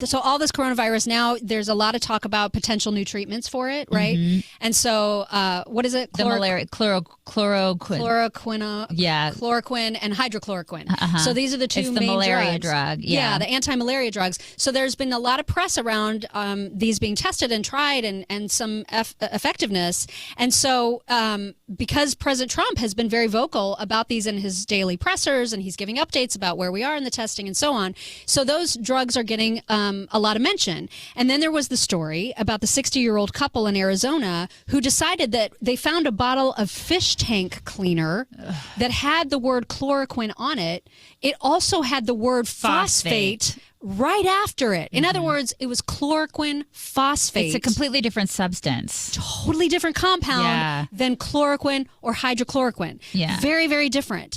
So all this coronavirus now, there's a lot of talk about potential new treatments for it, right? Mm-hmm. And so what is it? The malaria, chloroquine. Chloroquine and hydrochloroquine. So these are the two it's the main malaria drugs. drug. Yeah, the anti-malaria drugs. So there's been a lot of press around these being tested and tried and some effectiveness. And so because President Trump has been very vocal about these in his daily pressers, and he's giving updates about where we are in the testing and so on. So those drugs are getting a lot of mention. And then there was the story about the 60-year-old couple in Arizona who decided that they found a bottle of fish tank cleaner that had the word chloroquine on it. It also had the word phosphate right after it. In other words, it was chloroquine phosphate. It's a completely different substance. Totally different compound than chloroquine or hydrochloroquine. Yeah. Very, very different.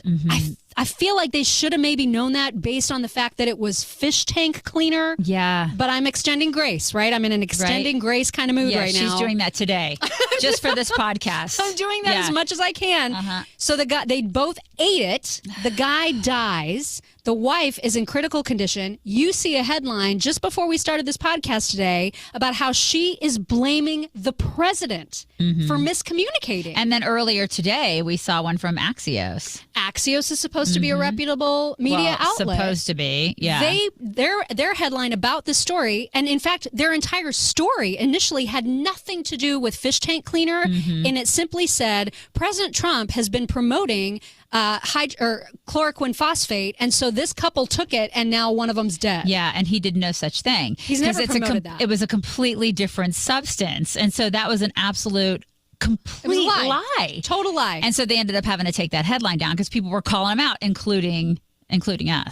I feel like they should have maybe known that based on the fact that it was fish tank cleaner. Yeah. But I'm extending grace, right? I'm in an extending grace kind of mood right now. She's doing that today, just for this podcast. I'm doing that as much as I can. So they both ate it. The guy dies. The wife is in critical condition. You see a headline just before we started this podcast today about how she is blaming the president for miscommunicating. And then earlier today, we saw one from Axios. Axios is supposed to be a reputable media outlet. Supposed to be, yeah. Their headline about this story, and in fact, their entire story initially had nothing to do with fish tank cleaner, and it simply said President Trump has been promoting chloroquine phosphate, and so this couple took it, and now one of them's dead. Yeah, and he did no such thing. He's never promoted that. It was a completely different substance, and so that was an absolute complete lie. Total lie. And so they ended up having to take that headline down because people were calling him out, including us.